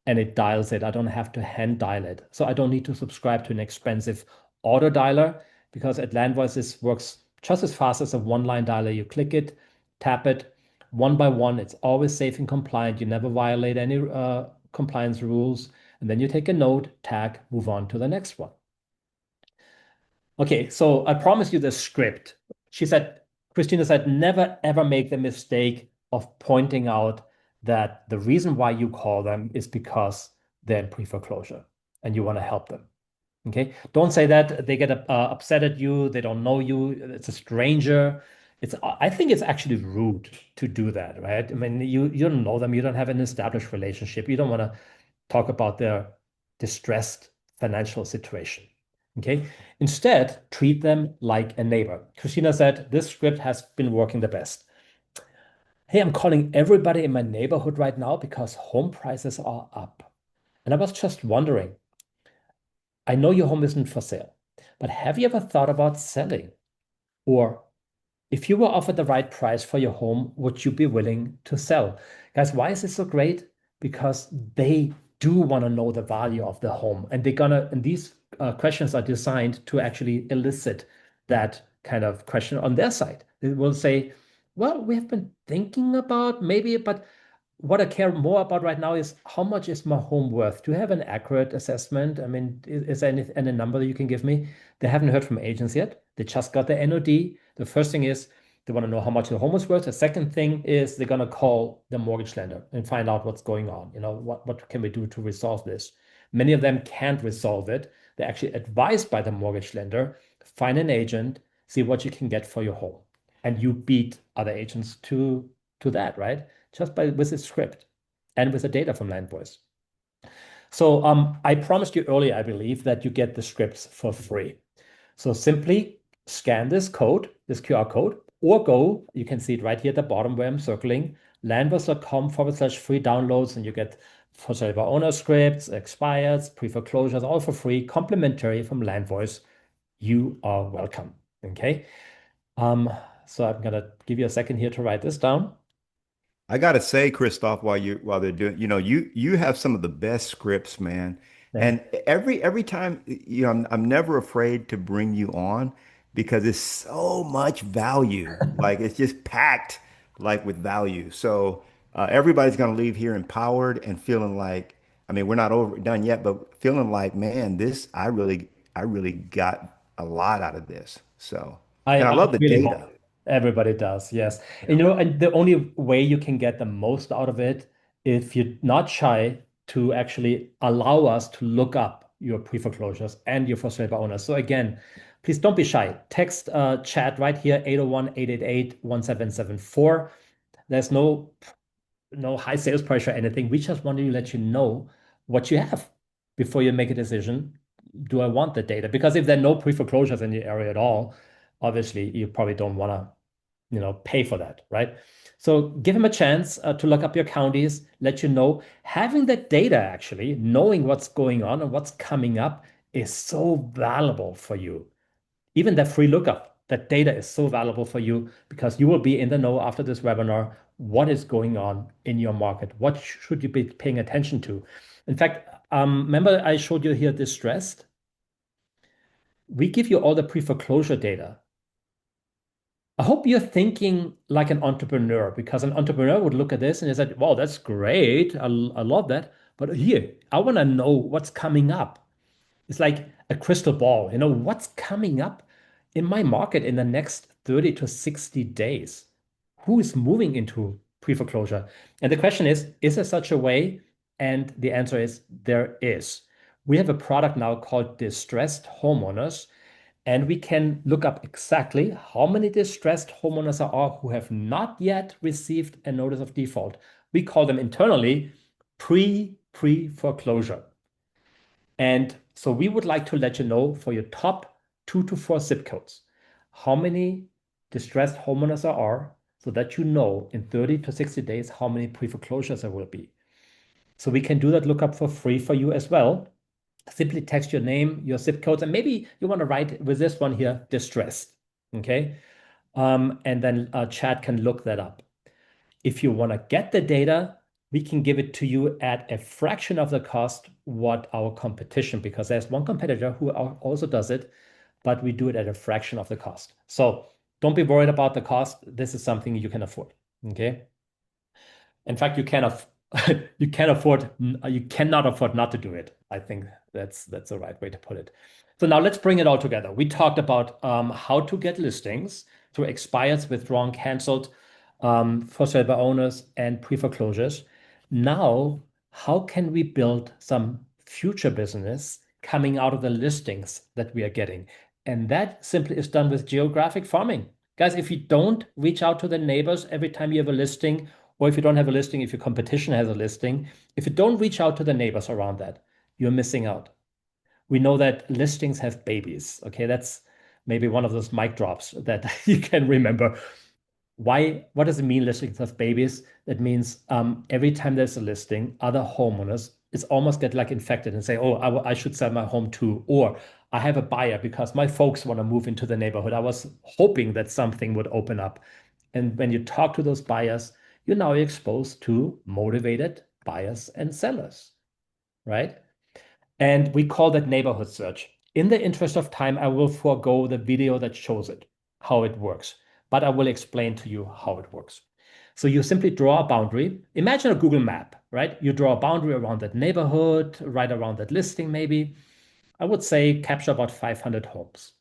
and it dials it. I don't have to hand dial it. So I don't need to subscribe to an expensive auto dialer because at Landvoice this works just as fast as a one-line dialer. You click it, tap it, one by one. It's always safe and compliant. You never violate any compliance rules. And then you take a note, tag, move on to the next one. Okay, so I promised you the script. Christina said, never ever make the mistake of pointing out that the reason why you call them is because they're in pre-foreclosure and you want to help them. Okay, don't say that. They get upset at you. They don't know you. It's a stranger. I think it's actually rude to do that, right? I mean, you don't know them. You don't have an established relationship. You don't want to talk about their distressed financial situation. Okay, instead, treat them like a neighbor. Christina said, this script has been working the best. Hey, I'm calling everybody in my neighborhood right now because home prices are up. And I was just wondering, I know your home isn't for sale, but have you ever thought about selling? Or if you were offered the right price for your home, would you be willing to sell? Guys, why is this so great? Because they do want to know the value of the home, and these questions are designed to actually elicit that kind of question on their side. They will say, well, we have been thinking about maybe, but what I care more about right now is how much is my home worth? Do you have an accurate assessment? I mean, is there any number that you can give me? They haven't heard from agents yet. They just got the NOD. The first thing is they want to know how much the home is worth. The second thing is they're going to call the mortgage lender and find out what's going on. What can we do to resolve this? Many of them can't resolve it. They're actually advised by the mortgage lender, find an agent, see what you can get for your home. And you beat other agents to that, right? Just with the script and with the data from Landvoice. So I promised you earlier, I believe, that you get the scripts for free. So simply scan this QR code, or you can see it right here at the bottom where I'm circling, landvoice.com/free downloads, and you get for sale by owner scripts, expireds, pre-foreclosures, all for free, complimentary from Landvoice. You are welcome. Okay. So I'm gonna give you a second here to write this down. I gotta say, Christoph, while they're doing, you have some of the best scripts, man. Yeah. And every time, I'm never afraid to bring you on because it's so much value. Like it's just packed like with value. So everybody's going to leave here empowered and feeling like, I mean, we're not over done yet, but feeling like, man, I really got a lot out of this. So, and I I love the really data. hope everybody does. Yes. Yeah. And and the only way you can get the most out of it, if you're not shy to actually allow us to look up your pre-foreclosures and your for sale by owners. So again, please don't be shy. Text chat right here, 801-888-1774. There's no high sales pressure or anything. We just want to let you know what you have before you make a decision. Do I want the data? Because if there are no pre-foreclosures in the area at all, obviously you probably don't want to, pay for that, right? So give him a chance to look up your counties, let you know. Having that data, actually, knowing what's going on and what's coming up is so valuable for you. Even that free lookup, that data is so valuable for you because you will be in the know after this webinar. What is going on in your market? What should you be paying attention to? In fact, remember I showed you here distressed? We give you all the pre-foreclosure data. I hope you're thinking like an entrepreneur, because an entrepreneur would look at this and say, wow, that's great. I love that. But here, I want to know what's coming up. It's like a crystal ball. What's coming up in my market in the next 30 to 60 days? Who is moving into pre-foreclosure? And the question is there such a way? And the answer is there is. We have a product now called Distressed Homeowners, and we can look up exactly how many distressed homeowners there are who have not yet received a notice of default. We call them internally pre-foreclosure. And so we would like to let you know for your top 2 to 4 zip codes, how many distressed homeowners there are, so that you know in 30 to 60 days how many pre-foreclosures there will be. So we can do that lookup for free for you as well. Simply text your name, your zip codes, and maybe you want to write with this one here, distressed. Okay. And then chat can look that up. If you want to get the data, we can give it to you at a fraction of the cost what our competition, because there's one competitor who also does it, but we do it at a fraction of the cost. So don't be worried about the cost. This is something you can afford. Okay. In fact, you cannot afford not to do it. I think that's the right way to put it. So now let's bring it all together. We talked about how to get listings through expireds, withdrawn, canceled, for sale by owners, and pre-foreclosures. Now, how can we build some future business coming out of the listings that we are getting? And that simply is done with geographic farming. Guys, if you don't reach out to the neighbors every time you have a listing, or if you don't have a listing, if your competition has a listing, if you don't reach out to the neighbors around that, you're missing out. We know that listings have babies. Okay, that's maybe one of those mic drops that you can remember. What does it mean listings have babies? That means every time there's a listing, other homeowners it's almost get like infected and say, oh, I should sell my home too. Or I have a buyer because my folks want to move into the neighborhood. I was hoping that something would open up. And when you talk to those buyers, you're now exposed to motivated buyers and sellers, right? And we call that neighborhood search. In the interest of time, I will forego the video that shows it, how it works, but I will explain to you how it works. So you simply draw a boundary. Imagine a Google map, right? You draw a boundary around that neighborhood, right around that listing, maybe. I would say capture about 500 homes.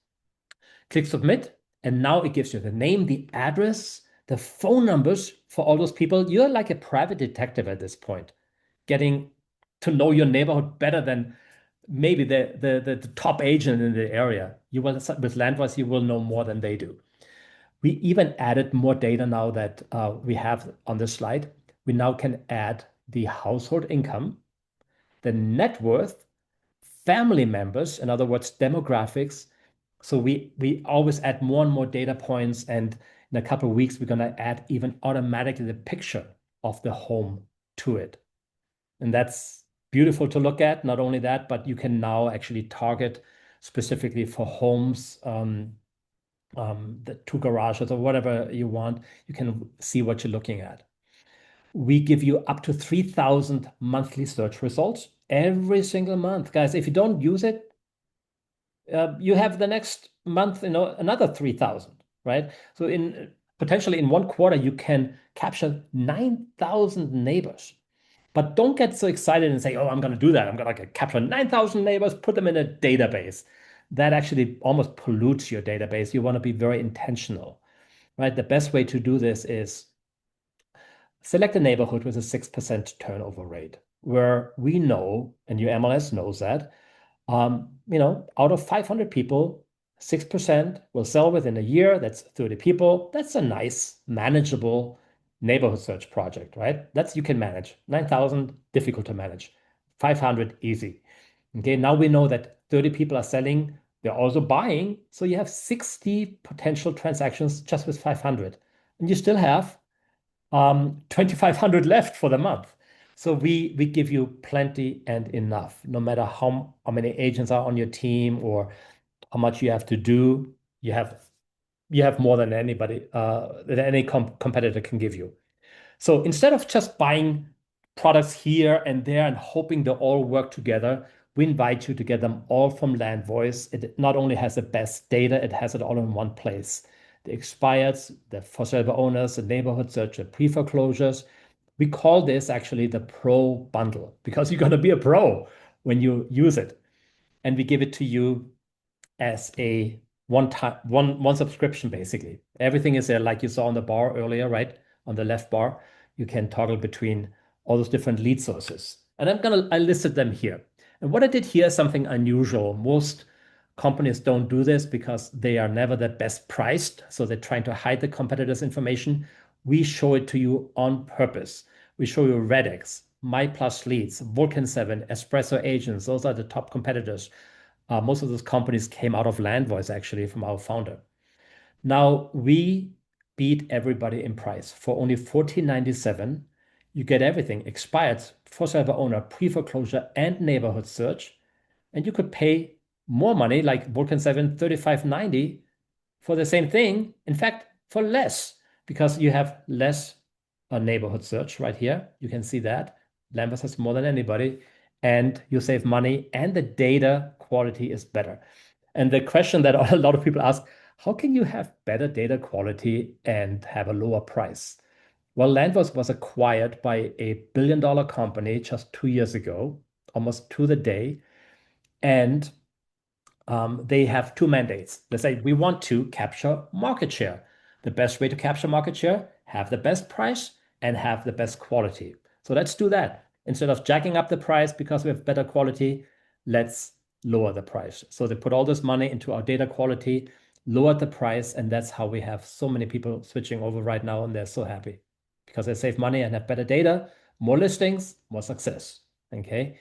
Click submit, and now it gives you the name, the address, the phone numbers for all those people. You're like a private detective at this point, getting to know your neighborhood better than maybe the top agent in the area. You will, with Landwise, you will know more than they do. We even added more data now that we have on this slide. We now can add the household income, the net worth, family members, in other words, demographics. So we always add more and more data points, and in a couple of weeks, we're going to add even automatically the picture of the home to it. And that's beautiful to look at. Not only that, but you can now actually target specifically for homes, the 2 garages or whatever you want. You can see what you're looking at. We give you up to 3,000 monthly search results every single month. Guys, if you don't use it, you have the next month, another 3,000, right? So potentially in one quarter, you can capture 9,000 neighbors. But don't get so excited and say, oh, I'm going to do that. I'm going to capture 9,000 neighbors, put them in a database. That actually almost pollutes your database. You want to be very intentional, right? The best way to do this is select a neighborhood with a 6% turnover rate, where we know, and your MLS knows that, out of 500 people, 6% will sell within a year. That's 30 people. That's a nice, manageable neighborhood search project, right? That's you can manage. 9,000, difficult to manage. 500, easy. Okay, now we know that 30 people are selling. They're also buying. So you have 60 potential transactions just with 500. And you still have 2,500 left for the month. So we give you plenty and enough, no matter how many agents are on your team or how much you have to do. You have more than anybody that any competitor can give you. So instead of just buying products here and there and hoping they all work together, we invite you to get them all from LandVoice. It not only has the best data, it has it all in one place. The expireds, the for sale by owners, the neighborhood search, the pre-foreclosures. We call this actually the pro bundle because you're going to be a pro when you use it. And we give it to you as a one subscription, basically. Everything is there, like you saw on the bar earlier, right? On the left bar, you can toggle between all those different lead sources. And I listed them here. And what I did here is something unusual. Most companies don't do this because they are never the best priced. So they're trying to hide the competitors' information. We show it to you on purpose. We show you Redex, MyPlusLeads, Vulcan 7, Espresso Agents. Those are the top competitors. Most of those companies came out of LandVoice, actually, from our founder. Now, we beat everybody in price. For only $14.97, you get everything, expired, for sale by owner, pre-foreclosure, and neighborhood search. And you could pay more money, like Vulcan 7, $35.90 for the same thing. In fact, for less, because you have less neighborhood search right here. You can see that. LandVoice has more than anybody. And you save money, and the data quality is better. And the question that a lot of people ask, how can you have better data quality and have a lower price? Well, LandVoice was acquired by a billion-dollar company just 2 years ago, almost to the day. And they have two mandates. They say, we want to capture market share. The best way to capture market share, have the best price and have the best quality. So let's do that. Instead of jacking up the price because we have better quality, let's lower the price. So they put all this money into our data quality, lowered the price, and that's how we have so many people switching over right now, and they're so happy because they save money and have better data, more listings, more success. Okay.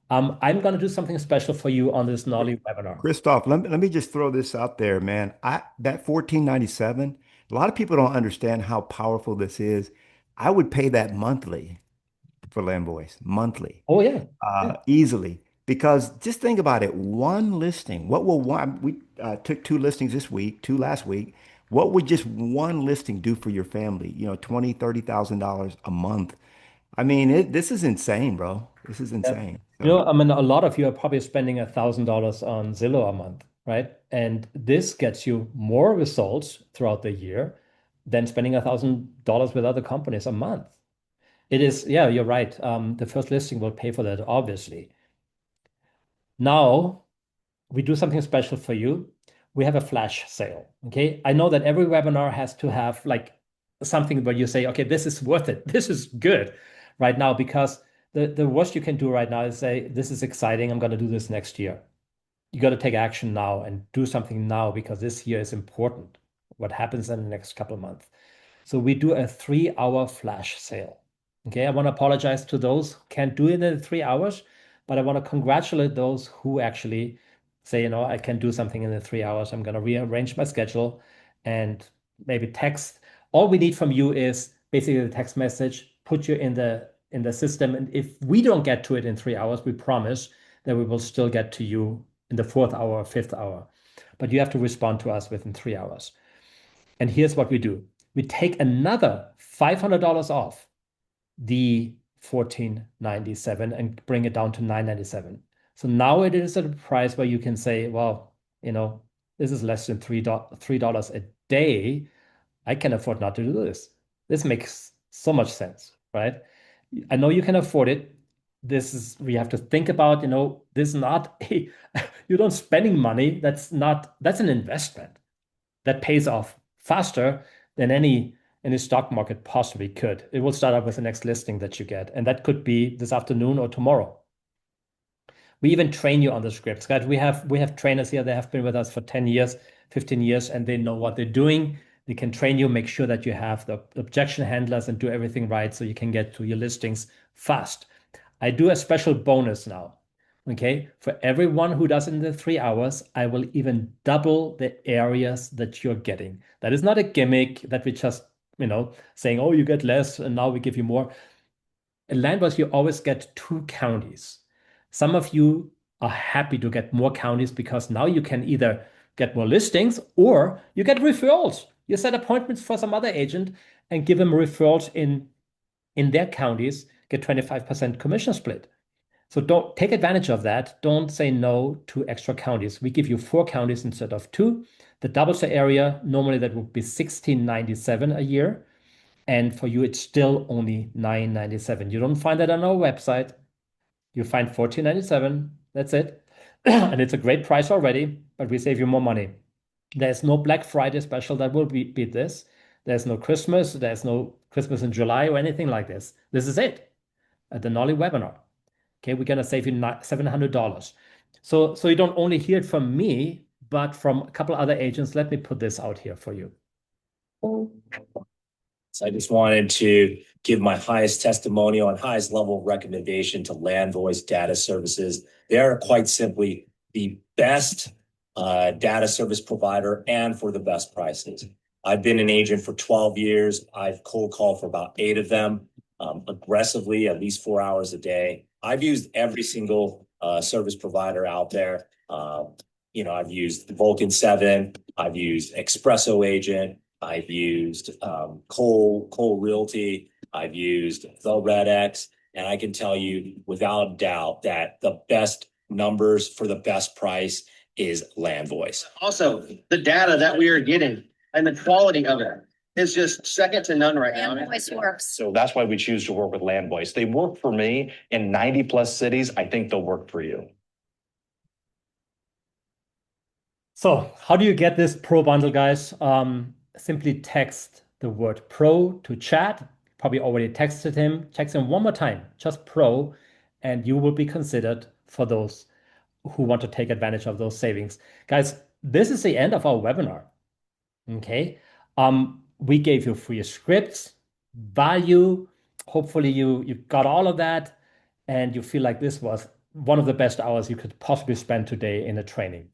I'm going to do something special for you on this Knolly webinar. Christoph, let me just throw this out there, man. That 14.97, a lot of people don't understand how powerful this is. I would pay that monthly for LandVoice, monthly. Oh, yeah. Easily. Because just think about it, one listing, what will we took two listings this week, two last week. What would just one listing do for your family? $20,000, $30,000 a month. I mean, this is insane, bro. This is insane. I mean, a lot of you are probably spending $1,000 on Zillow a month, right? And this gets you more results throughout the year than spending $1,000 with other companies a month. It is, yeah, you're right. The first listing will pay for that, obviously. Now, we do something special for you. We have a flash sale, okay? I know that every webinar has to have like something where you say, okay, this is worth it. This is good right now, because the worst you can do right now is say, this is exciting. I'm going to do this next year. You got to take action now and do something now because this year is important. What happens in the next couple of months. So we do a 3-hour flash sale. Okay, I want to apologize to those who can't do it in 3 hours, but I want to congratulate those who actually say, I can do something in the 3 hours. I'm going to rearrange my schedule and maybe text. All we need from you is basically the text message, put you in the system. And if we don't get to it in 3 hours, we promise that we will still get to you in the 4th hour or 5th hour. But you have to respond to us within 3 hours. And here's what we do. We take another $500 off the $14.97 and bring it down to $9.97. So now it is at a price where you can say, well, you know, this is less than $3 a day. I can afford not to do this. This makes so much sense, right? I know you can afford it. This is we have to think about, this is not a you don't spending money. That's an investment that pays off faster than any stock market possibly could. It will start up with the next listing that you get, and that could be this afternoon or tomorrow. We even train you on the scripts, guys. We have trainers here that have been with us for 10 years, 15 years, and they know what they're doing. They can train you, make sure that you have the objection handlers and do everything right so you can get to your listings fast. I do a special bonus now. Okay. For everyone who does it in the 3 hours, I will even double the areas that you're getting. That is not a gimmick that we just, saying, oh, you get less and now we give you more. In Landvoice, you always get 2 counties. Some of you are happy to get more counties because now you can either get more listings or you get referrals. You set appointments for some other agent and give them referrals in their counties, get 25% commission split. So don't take advantage of that. Don't say no to extra counties. We give you 4 counties instead of 2. The doubles the area. Normally that would be $16.97 a year. And for you, it's still only $9.97. You don't find that on our website. You find $14.97. That's it. And it's a great price already, but we save you more money. There's no Black Friday special that will beat this. There's no Christmas. There's no Christmas in July or anything like this. This is it at the Knolly webinar. Okay, we're going to save you $700. So you don't only hear it from me, but from a couple other agents. Let me put this out here for you. So I just wanted to give my highest testimonial and highest level of recommendation to Landvoice Data Services. They are quite simply the best data service provider and for the best prices. I've been an agent for 12 years. I've cold called for about 8 of them aggressively, at least 4 hours a day. I've used every single service provider out there. I've used Vulcan 7. I've used Expresso Agent. I've used Cole Realty. I've used the Red X. And I can tell you without a doubt that the best numbers for the best price is Landvoice. Also, the data that we are getting and the quality of it is just second to none right now. Landvoice works. So that's why we choose to work with Landvoice. They work for me in 90 plus cities. I think they'll work for you. So how do you get this pro bundle, guys? Simply text the word pro to chat. Probably already texted him. Text him one more time, just pro, and you will be considered for those who want to take advantage of those savings. Guys, this is the end of our webinar. Okay. We gave you free scripts, value. Hopefully you got all of that and you feel like this was one of the best hours you could possibly spend today in a training.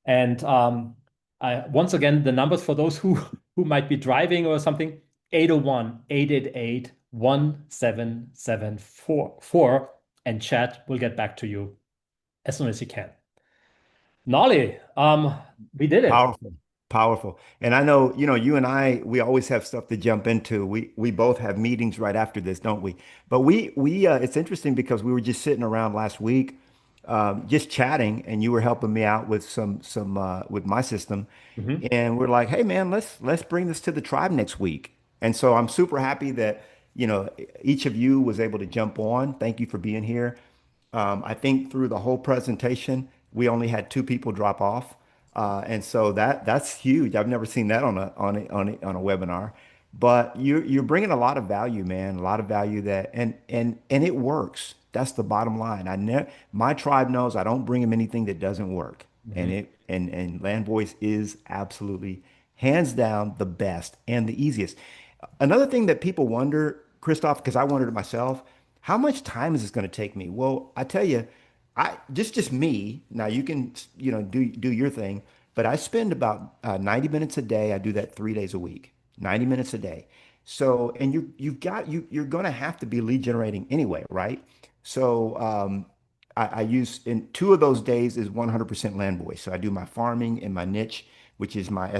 And once again, the numbers for those who might be driving or something, 801-888-1774, and chat will get back to you as soon as you can. Knolly, we did it. Powerful. And I know, you and I, we always have stuff to jump into. We both have meetings right after this, don't we? But we it's interesting because we were just sitting around last week, just chatting, and you were helping me out with some with my system. And we're like, hey man, let's bring this to the tribe next week. And so I'm super happy that, each of you was able to jump on. Thank you for being here. I think through the whole presentation, we only had 2 people drop off. And so that's huge. I've never seen that on a webinar, but you're bringing a lot of value, man, a lot of value and it works. That's the bottom line. My tribe knows I don't bring them anything that doesn't work. And Landvoice is absolutely hands down the best and the easiest. Another thing that people wonder, Christoph, because I wondered it myself, how much time is this going to take me? Well, I tell you, just me. Now you can, do your thing, but I spend about 90 minutes a day. I do that 3 days a week, 90 minutes a day. So, and you're going to have to be lead generating anyway, right? So, I use in 2 of those days is 100% Landvoice. So I do my farming and my niche, which is my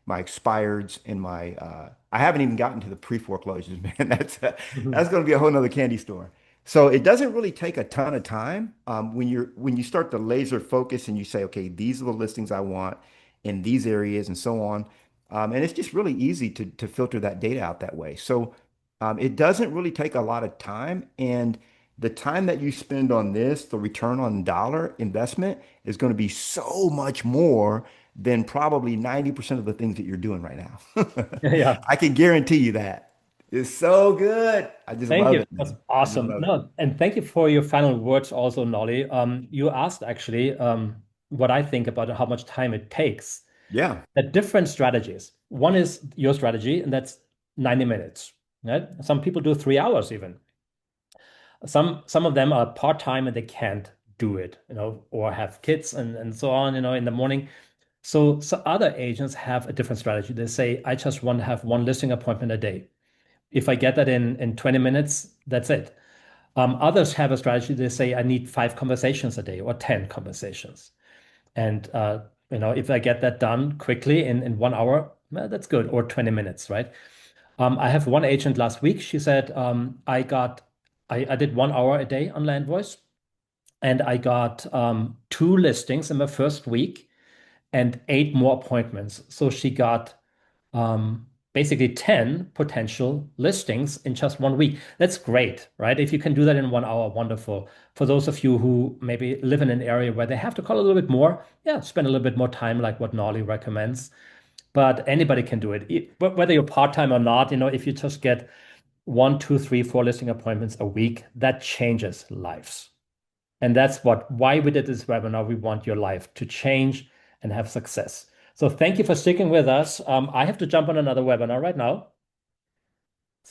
expireds and I haven't even gotten to the pre-foreclosures, man. That's going to be a whole nother candy store. So it doesn't really take a ton of time when you start to laser focus and you say, okay, these are the listings I want in these areas and so on. And it's just really easy to filter that data out that way. So it doesn't really take a lot of time. And the time that you spend on this, the return on dollar investment is going to be so much more than probably 90% of the things that you're doing right now. Yeah. I can guarantee you that. It's so good. I just Thank love you. it, That's man. I just awesome. love it. No, and thank you for your final words also, Nolly. You asked actually what I think about how much time it takes. Yeah. The different strategies. One is your strategy, and that's 90 minutes. Right? Some people do 3 hours even. Some of them are part-time and they can't do it, or have kids and so on, in the morning. So other agents have a different strategy. They say, I just want to have one listing appointment a day. If I get that in 20 minutes, that's it. Others have a strategy. They say, I need 5 conversations a day or 10 conversations. And if I get that done quickly in 1 hour, well, that's good, or 20 minutes, right? I have one agent last week. She said, I did 1 hour a day on Land Voice, and I got 2 listings in my first week and 8 more appointments. So she got basically 10 potential listings in just 1 week. That's great, right? If you can do that in 1 hour, wonderful. For those of you who maybe live in an area where they have to call a little bit more, yeah, spend a little bit more time, like what Nolly recommends. But anybody can do it. Whether you're part-time or not, if you just get 1, 2, 3, 4 listing appointments a week, that changes lives. And that's why we did this webinar. We want your life to change and have success. So thank you for sticking with us. I have to jump on another webinar right now.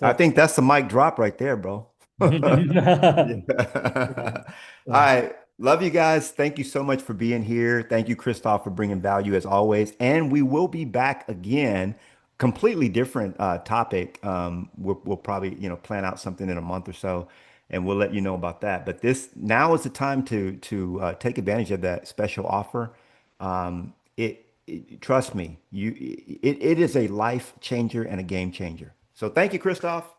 I So think that's the mic drop right there, bro. yeah. Yeah. All right. Love you guys. Thank you so much for being here. Thank you, Christoph, for bringing value as always. And we will be back again, completely different topic. We'll probably, plan out something in a month or so, and we'll let you know about that. But this now is the time to take advantage of that special offer. Trust me, it is a life changer and a game changer. So thank you, Christoph.